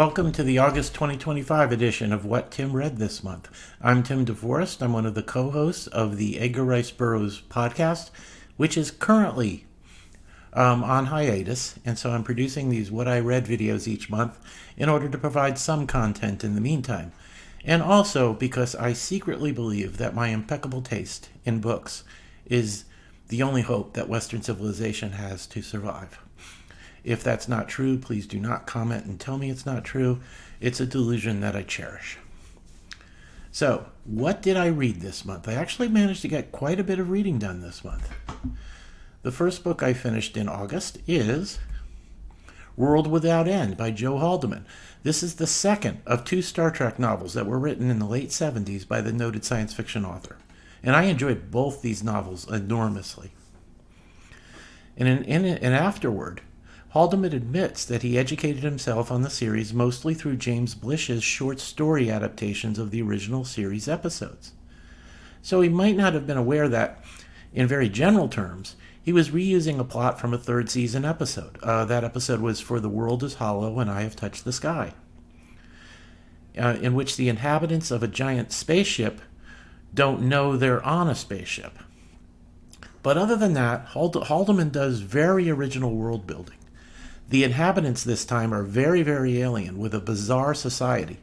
Welcome to the August 2025 edition of What Tim Read This Month. I'm Tim DeForest. I'm one of the co-hosts of the Edgar Rice Burroughs podcast, which is currently on hiatus, and so I'm producing these What I Read videos each month in order to provide some content in the meantime, and also because I secretly believe that my impeccable taste in books is the only hope that Western civilization has to survive. If that's not true, please do not comment and tell me it's not true. It's a delusion that I cherish. So, what did I read this month? I actually managed to get quite a bit of reading done this month. The first book I finished in August is World Without End by Joe Haldeman. This is the second of two Star Trek novels that were written in the late 70s by the noted science fiction author. And I enjoyed both these novels enormously. And in afterward, Haldeman admits that he educated himself on the series mostly through James Blish's short story adaptations of the original series episodes. So he might not have been aware that, in very general terms, he was reusing a plot from a third season episode. That episode was For the World is Hollow and I Have Touched the Sky, in which the inhabitants of a giant spaceship don't know they're on a spaceship. But other than that, Haldeman does very original world building. The inhabitants this time are very, very alien with a bizarre society.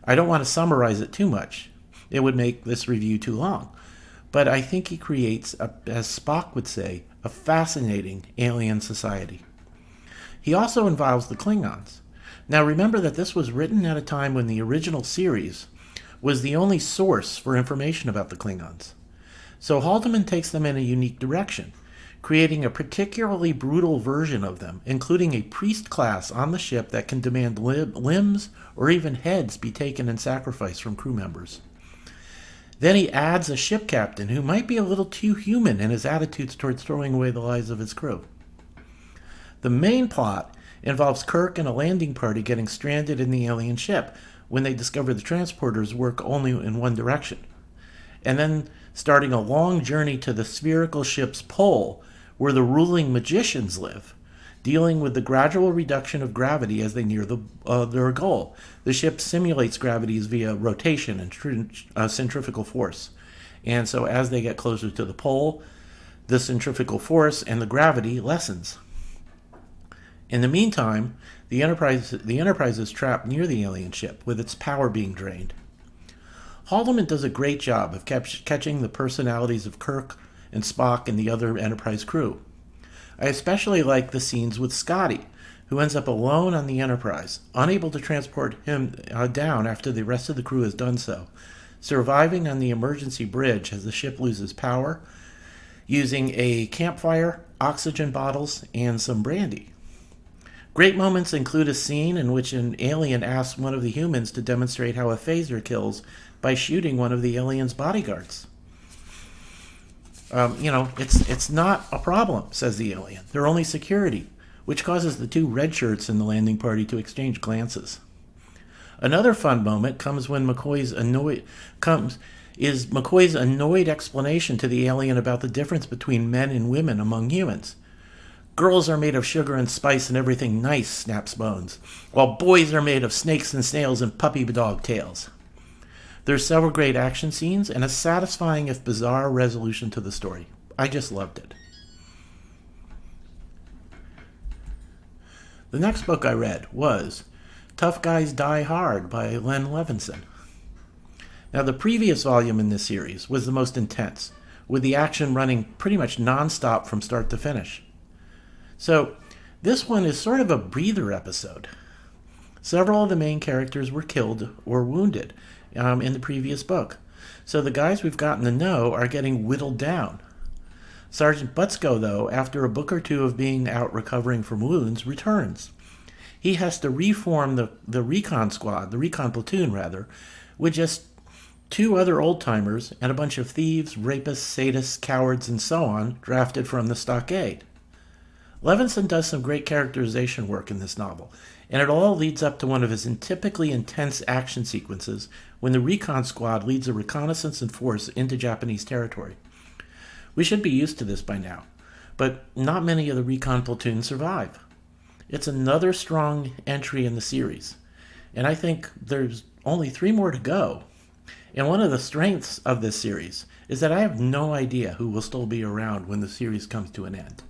I don't want to summarize it too much. It would make this review too long. But I think he creates, as Spock would say, a fascinating alien society. He also involves the Klingons. Now remember that this was written at a time when the original series was the only source for information about the Klingons. So Haldeman takes them in a unique direction, creating a particularly brutal version of them, including a priest class on the ship that can demand limbs or even heads be taken in sacrifice from crew members. Then he adds a ship captain who might be a little too human in his attitudes towards throwing away the lives of his crew. The main plot involves Kirk and a landing party getting stranded in the alien ship when they discover the transporters work only in one direction, and then starting a long journey to the spherical ship's pole, where the ruling magicians live, dealing with the gradual reduction of gravity as they near their goal. The ship simulates gravities via rotation and centrifugal force. And so as they get closer to the pole, the centrifugal force and the gravity lessens. In the meantime, the Enterprise is trapped near the alien ship, with its power being drained. Haldeman does a great job of catching the personalities of Kirk and Spock and the other Enterprise crew. I especially like the scenes with Scotty, who ends up alone on the Enterprise, unable to transport him down after the rest of the crew has done so, surviving on the emergency bridge as the ship loses power, using a campfire, oxygen bottles, and some brandy. Great moments include a scene in which an alien asks one of the humans to demonstrate how a phaser kills by shooting one of the alien's bodyguards. It's not a problem, says the alien. They're only security, which causes the two red shirts in the landing party to exchange glances. Another fun moment comes when McCoy's annoyed explanation to the alien about the difference between men and women among humans. Girls are made of sugar and spice and everything nice, snaps Bones, while boys are made of snakes and snails and puppy dog tails. There's several great action scenes and a satisfying if bizarre resolution to the story. I just loved it. The next book I read was Tough Guys Die Hard by Len Levinson. Now, the previous volume in this series was the most intense, with the action running pretty much non-stop from start to finish. So, this one is sort of a breather episode. Several of the main characters were killed or wounded in the previous book, so the guys we've gotten to know are getting whittled down. Sergeant Butsko, though, after a book or two of being out recovering from wounds, returns. He has to reform the recon squad, the recon platoon rather, with just two other old-timers and a bunch of thieves, rapists, sadists, cowards, and so on drafted from the stockade. Levinson does some great characterization work in this novel, and it all leads up to one of his typically intense action sequences when the recon squad leads a reconnaissance and force into Japanese territory. We should be used to this by now, but not many of the recon platoons survive. It's another strong entry in the series, And I think there's only 3 more to go. And one of the strengths of this series is that I have no idea who will still be around when the series comes to an end.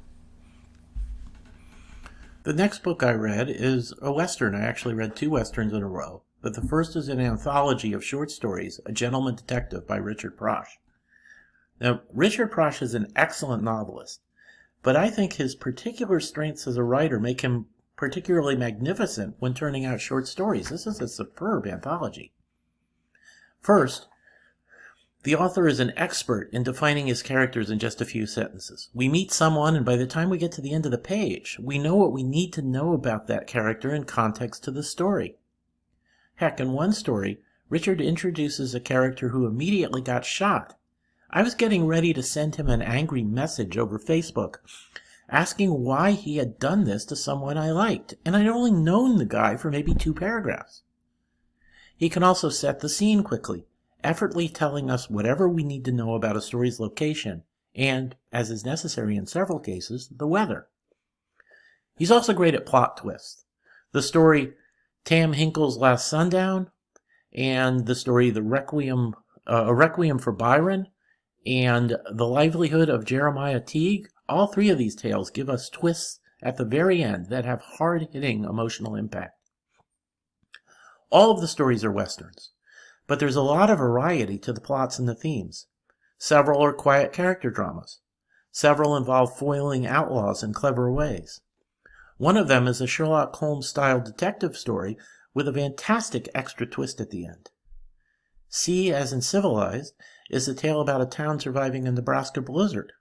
The next book I read is a Western. I actually read 2 Westerns in a row, but the first is an anthology of short stories, A Gentleman Detective by Richard Prosch. Now, Richard Prosch is an excellent novelist, but I think his particular strengths as a writer make him particularly magnificent when turning out short stories. This is a superb anthology. First, the author is an expert in defining his characters in just a few sentences. We meet someone, and by the time we get to the end of the page, we know what we need to know about that character in context to the story. Heck, in one story, Richard introduces a character who immediately got shot. I was getting ready to send him an angry message over Facebook, asking why he had done this to someone I liked, and I'd only known the guy for maybe 2 paragraphs. He can also set the scene quickly, effortlessly telling us whatever we need to know about a story's location, and, as is necessary in several cases, the weather. He's also great at plot twists. The story Tam Hinkle's Last Sundown, and the story A Requiem for Byron, and The Livelihood of Jeremiah Teague, all 3 of these tales give us twists at the very end that have hard-hitting emotional impact. All of the stories are Westerns, but there's a lot of variety to the plots and the themes. Several are quiet character dramas. Several involve foiling outlaws in clever ways. One of them is a Sherlock Holmes-style detective story with a fantastic extra twist at the end. C, as in Civilized, is a tale about a town surviving a Nebraska blizzard.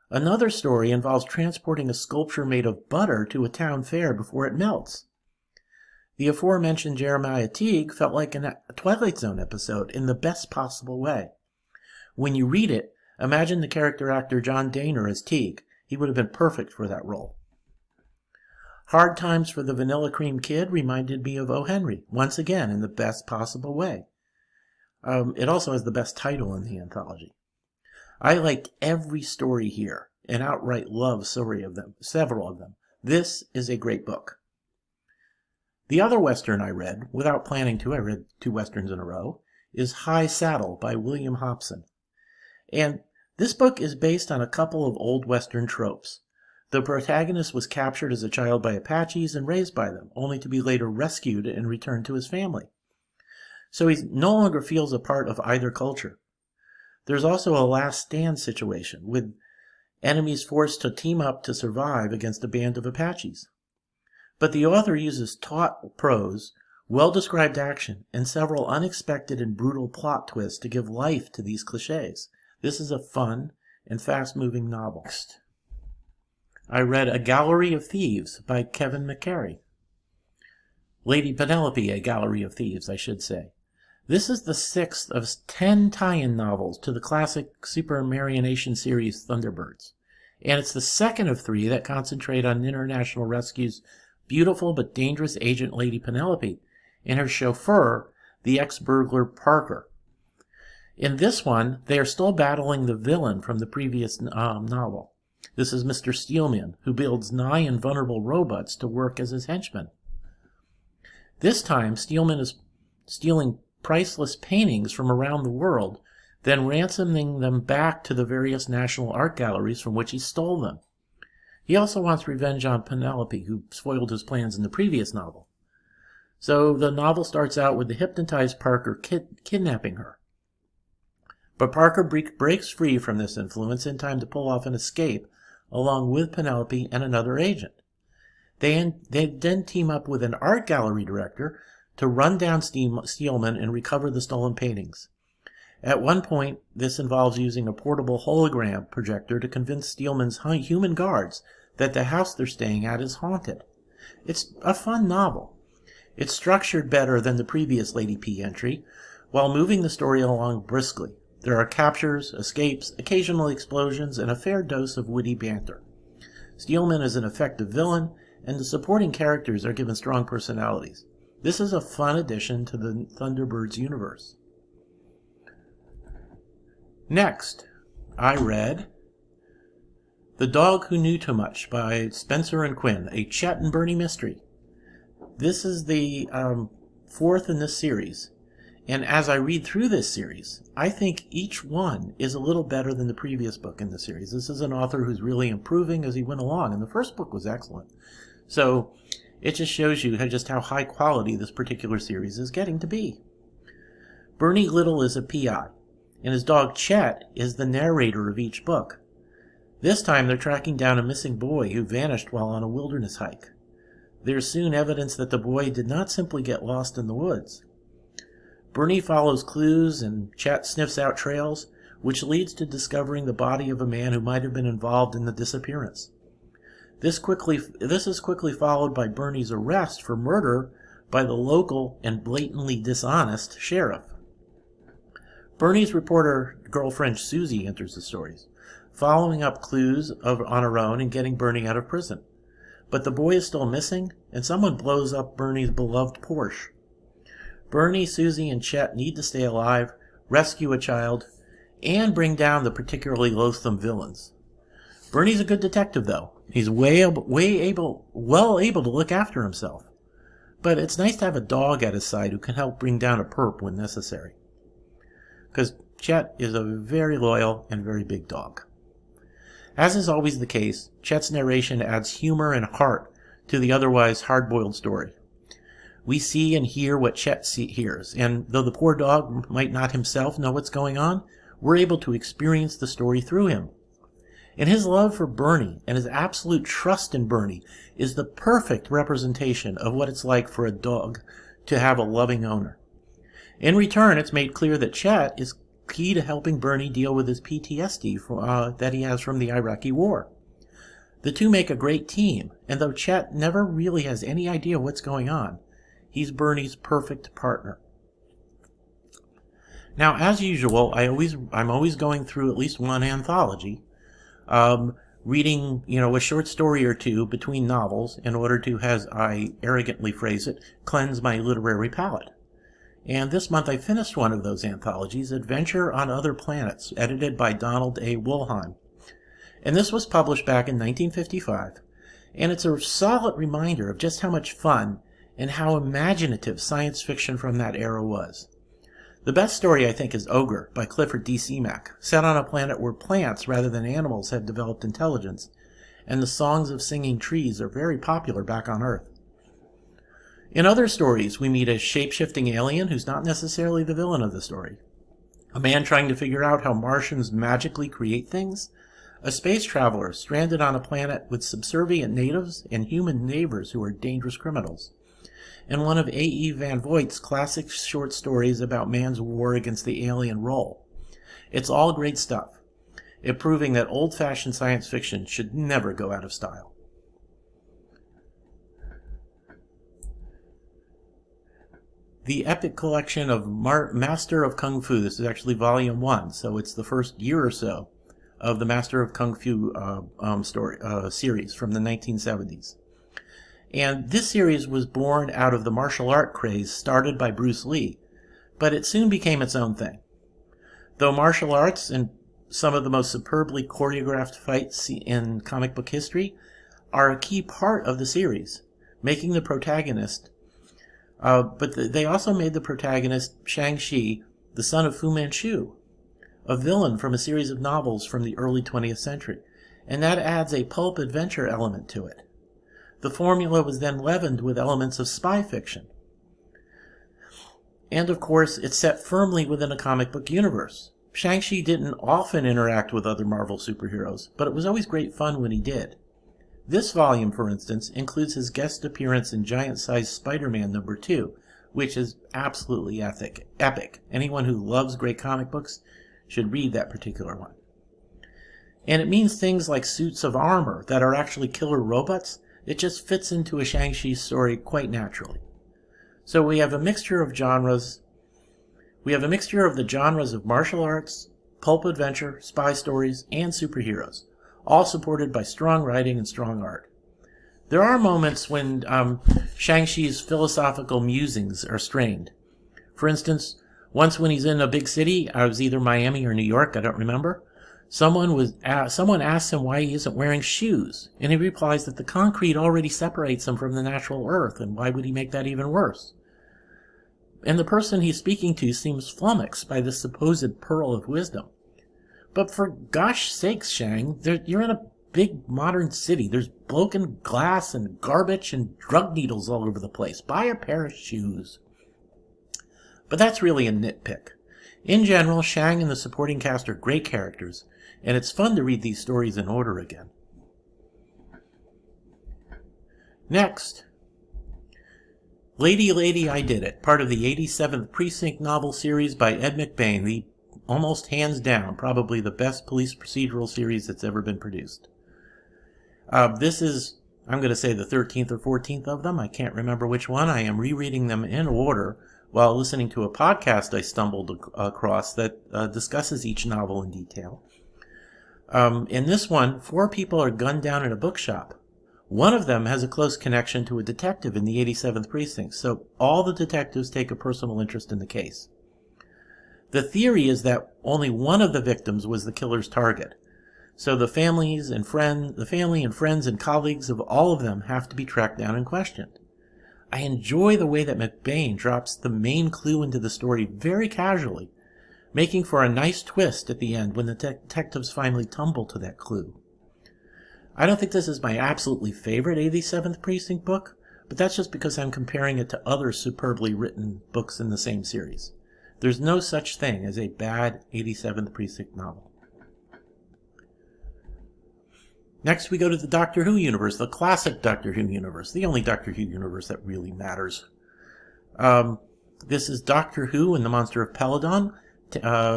Another story involves transporting a sculpture made of butter to a town fair before it melts. The aforementioned Jeremiah Teague felt like a Twilight Zone episode in the best possible way. When you read it, imagine the character actor John Dehner as Teague. He would have been perfect for that role. Hard Times for the Vanilla Cream Kid reminded me of O. Henry, once again in the best possible way. It also has the best title in the anthology. I liked every story here and outright love several of them. This is a great book. The other Western I read, without planning to, I read 2 Westerns in a row, is High Saddle by William Hopson. And this book is based on a couple of old Western tropes. The protagonist was captured as a child by Apaches and raised by them, only to be later rescued and returned to his family. So he no longer feels a part of either culture. There's also a last stand situation, with enemies forced to team up to survive against a band of Apaches. But the author uses taut prose, well-described action, and several unexpected and brutal plot twists to give life to these cliches. This is a fun and fast-moving novel. Next, I read A Gallery of Thieves by Kevin McGarry. Lady Penelope, A Gallery of Thieves, I should say. This is the 6th of 10 tie-in novels to the classic Supermarionation series Thunderbirds. And it's the 2nd of 3 that concentrate on International Rescue's beautiful but dangerous agent Lady Penelope and her chauffeur, the ex-burglar Parker. In this one, they are still battling the villain from the previous novel. This is Mr. Steelman, who builds nigh invulnerable robots to work as his henchmen. This time, Steelman is stealing priceless paintings from around the world, then ransoming them back to the various national art galleries from which he stole them. He also wants revenge on Penelope, who spoiled his plans in the previous novel. So the novel starts out with the hypnotized Parker kidnapping her. But Parker breaks free from this influence in time to pull off an escape, along with Penelope and another agent. They then team up with an art gallery director to run down Steelman and recover the stolen paintings. At one point, this involves using a portable hologram projector to convince Steelman's human guards that the house they're staying at is haunted. It's a fun novel. It's structured better than the previous Lady P entry, while moving the story along briskly. There are captures, escapes, occasional explosions, and a fair dose of witty banter. Steelman is an effective villain, and the supporting characters are given strong personalities. This is a fun addition to the Thunderbirds universe. Next, I read The Dog Who Knew Too Much by Spencer and Quinn, a Chet and Bernie mystery. This is the fourth in this series, and as I read through this series, I think each one is a little better than the previous book in the series. This is an author who's really improving as he went along, and the first book was excellent. So it just shows you just how high quality this particular series is getting to be. Bernie Little is a PI, and his dog Chet is the narrator of each book. This time they're tracking down a missing boy who vanished while on a wilderness hike. There's soon evidence that the boy did not simply get lost in the woods. Bernie follows clues and Chet sniffs out trails, which leads to discovering the body of a man who might have been involved in the disappearance. This is quickly followed by Bernie's arrest for murder by the local and blatantly dishonest sheriff. Bernie's reporter girlfriend Susie enters the stories, following up clues on her own and getting Bernie out of prison. But the boy is still missing, and someone blows up Bernie's beloved Porsche. Bernie, Susie, and Chet need to stay alive, rescue a child, and bring down the particularly loathsome villains. Bernie's a good detective, though. He's well able to look after himself. But it's nice to have a dog at his side who can help bring down a perp when necessary. Because Chet is a very loyal and very big dog. As is always the case, Chet's narration adds humor and heart to the otherwise hard-boiled story. We see and hear what Chet hears, and though the poor dog might not himself know what's going on, we're able to experience the story through him. And his love for Bernie and his absolute trust in Bernie is the perfect representation of what it's like for a dog to have a loving owner. In return, it's made clear that Chet is key to helping Bernie deal with his PTSD that he has from the Iraqi War. The two make a great team, and though Chet never really has any idea what's going on, he's Bernie's perfect partner. Now, as usual, I'm always going through at least one anthology, reading, a short story or two between novels in order to, as I arrogantly phrase it, cleanse my literary palate. And this month I finished one of those anthologies, Adventure on Other Planets, edited by Donald A. Wollheim. And this was published back in 1955, and it's a solid reminder of just how much fun and how imaginative science fiction from that era was. The best story, I think, is Ogre by Clifford D. Seamack, set on a planet where plants rather than animals have developed intelligence, and the songs of singing trees are very popular back on Earth. In other stories, we meet a shape-shifting alien who's not necessarily the villain of the story, a man trying to figure out how Martians magically create things, a space traveler stranded on a planet with subservient natives and human neighbors who are dangerous criminals, and one of A.E. Van Voigt's classic short stories about man's war against the alien role. It's all great stuff, it proving that old-fashioned science fiction should never go out of style. The epic collection of Master of Kung Fu, this is actually volume 1, so it's the first year or so of the Master of Kung Fu series from the 1970s. And this series was born out of the martial art craze started by Bruce Lee, but it soon became its own thing. Though martial arts and some of the most superbly choreographed fights in comic book history are a key part of the series, making the protagonist, they also made the protagonist, Shang-Chi, the son of Fu Manchu, a villain from a series of novels from the early 20th century, and that adds a pulp adventure element to it. The formula was then leavened with elements of spy fiction. And of course, it's set firmly within a comic book universe. Shang-Chi didn't often interact with other Marvel superheroes, but it was always great fun when he did. This volume, for instance, includes his guest appearance in giant-sized Spider-Man #2, which is absolutely epic. Anyone who loves great comic books should read that particular one. And it means things like suits of armor that are actually killer robots. It just fits into a Shang-Chi story quite naturally. So we have a mixture of genres. We have a mixture of the genres of martial arts, pulp adventure, spy stories, and superheroes, all supported by strong writing and strong art. There are moments when Shang-Chi's philosophical musings are strained. For instance, once when he's in a big city, it was either Miami or New York, I don't remember, someone asks him why he isn't wearing shoes, and he replies that the concrete already separates him from the natural earth, and why would he make that even worse? and the person he's speaking to seems flummoxed by this supposed pearl of wisdom. But for gosh sakes, Shang, you're in a big modern city. There's broken glass and garbage and drug needles all over the place. Buy a pair of shoes. But that's really a nitpick. In general, Shang and the supporting cast are great characters, and it's fun to read these stories in order again. Next, Lady, I Did It, part of the 87th Precinct novel series by Ed McBain, the almost hands down, probably the best police procedural series that's ever been produced. This is, I'm going to say, the 13th or 14th of them. I can't remember which one. I am rereading them in order while listening to a podcast I stumbled across that discusses each novel in detail. In this one, 4 people are gunned down in a bookshop. One of them has a close connection to a detective in the 87th Precinct, so all the detectives take a personal interest in the case. The theory is that only one of the victims was the killer's target, so the family and friends and colleagues of all of them have to be tracked down and questioned. I enjoy the way that McBain drops the main clue into the story very casually, making for a nice twist at the end when the detectives finally tumble to that clue. I don't think this is my absolutely favorite 87th Precinct book, but that's just because I'm comparing it to other superbly written books in the same series. There's no such thing as a bad 87th Precinct novel. Next we go to the Doctor Who universe, the classic Doctor Who universe, the only Doctor Who universe that really matters. This is Doctor Who and the Monster of Peladon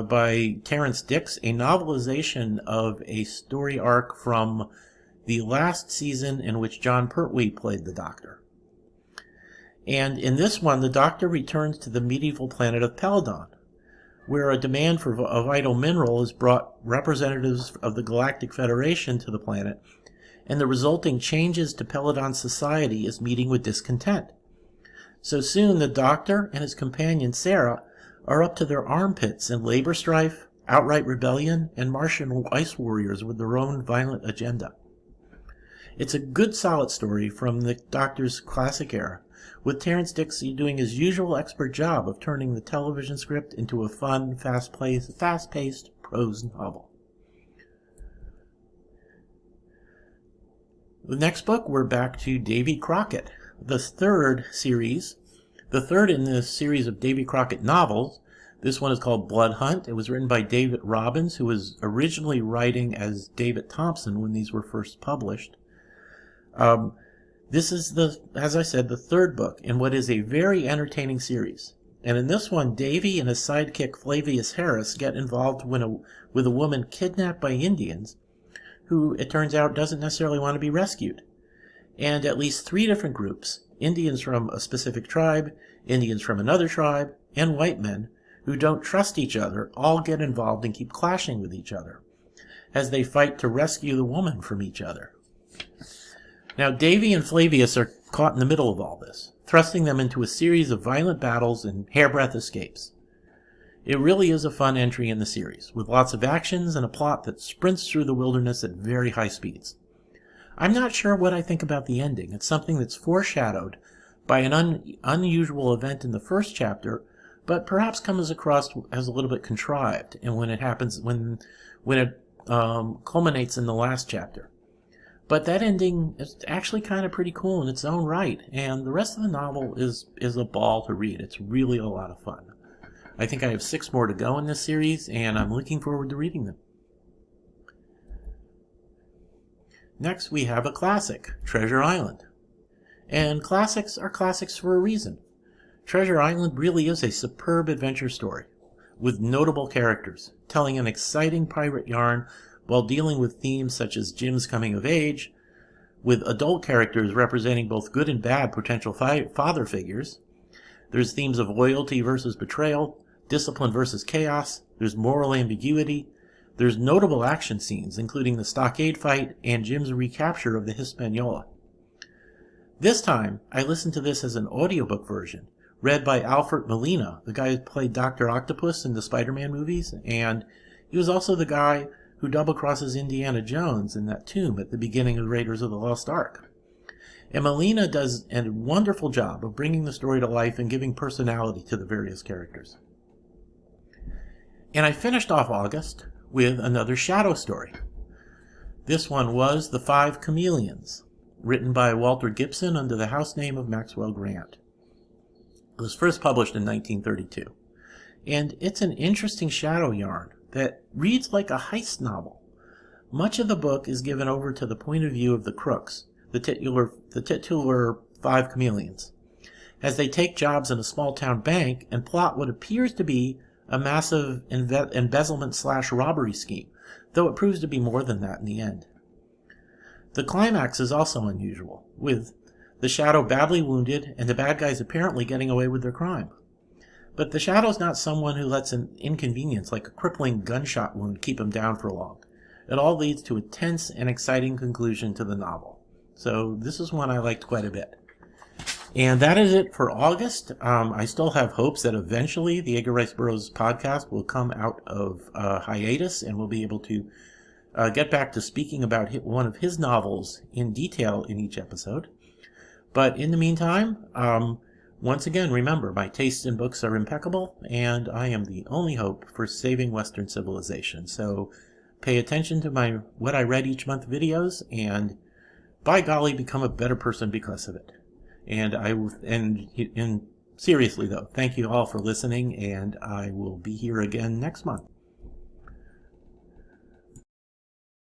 by Terrance, a novelization of a story arc from the last season in which John Pertwee played the Doctor. And in this one, the Doctor returns to the medieval planet of Peladon, where a demand for a vital mineral has brought representatives of the Galactic Federation to the planet, and the resulting changes to Peladon society is meeting with discontent. So soon the Doctor and his companion Sarah are up to their armpits in labor strife, outright rebellion, and Martian ice warriors with their own violent agenda. It's a good solid story from the Doctor's classic era, with Terrance doing his usual expert job of turning the television script into a fun, fast-paced prose novel. The next book, we're back to Davy Crockett, the third in this series of Davy Crockett novels. This one is called Blood Hunt. It was written by David Robbins, who was originally writing as David Thompson when these were first published. This is, as I said, the third book in what is a very entertaining series. And in this one, Davy and his sidekick Flavius Harris get involved with a woman kidnapped by Indians who, it turns out, doesn't necessarily want to be rescued. And at least 3 different groups, Indians from a specific tribe, Indians from another tribe, and white men who don't trust each other, all get involved and keep clashing with each other as they fight to rescue the woman from each other. Now, Davy and Flavius are caught in the middle of all this, thrusting them into a series of violent battles and hairbreadth escapes. It really is a fun entry in the series, with lots of actions and a plot that sprints through the wilderness at very high speeds. I'm not sure what I think about the ending. It's something that's foreshadowed by an unusual event in the first chapter, but perhaps comes across as a little bit contrived, and when it culminates in the last chapter. But that ending is actually kind of pretty cool in its own right, and the rest of the novel is a ball to read. It's really a lot of fun. I think I have 6 more to go in this series, and I'm looking forward to reading them. Next, we have a classic, Treasure Island. And classics are classics for a reason. Treasure Island really is a superb adventure story, with notable characters, telling an exciting pirate yarn while dealing with themes such as Jim's coming of age, with adult characters representing both good and bad potential father figures. There's themes of loyalty versus betrayal, discipline versus chaos, there's moral ambiguity, there's notable action scenes, including the stockade fight and Jim's recapture of the Hispaniola. This time, I listened to this as an audiobook version, read by Alfred Molina, the guy who played Dr. Octopus in the Spider-Man movies, and he was also the guy who double-crosses Indiana Jones in that tomb at the beginning of Raiders of the Lost Ark. And Melina does a wonderful job of bringing the story to life and giving personality to the various characters. And I finished off August with another shadow story. This one was The Five Chameleons, written by Walter Gibson under the house name of Maxwell Grant. It was first published in 1932. And it's an interesting shadow yarn that reads like a heist novel. Much of the book is given over to the point of view of the crooks, the titular Five Chameleons, as they take jobs in a small-town bank and plot what appears to be a massive embezzlement/robbery scheme, though it proves to be more than that in the end. The climax is also unusual, with the Shadow badly wounded and the bad guys apparently getting away with their crime. But the Shadow's not someone who lets an inconvenience like a crippling gunshot wound keep him down for long. It all leads to a tense and exciting conclusion to the novel. So this is one I liked quite a bit. And that is it for August. I still have hopes that eventually the Edgar Rice Burroughs podcast will come out of hiatus and we'll be able to get back to speaking about one of his novels in detail in each episode. But in the meantime, once again, remember, my tastes in books are impeccable, and I am the only hope for saving Western civilization. So pay attention to what I read each month videos, and by golly, become a better person because of it. And seriously though, thank you all for listening, and I will be here again next month.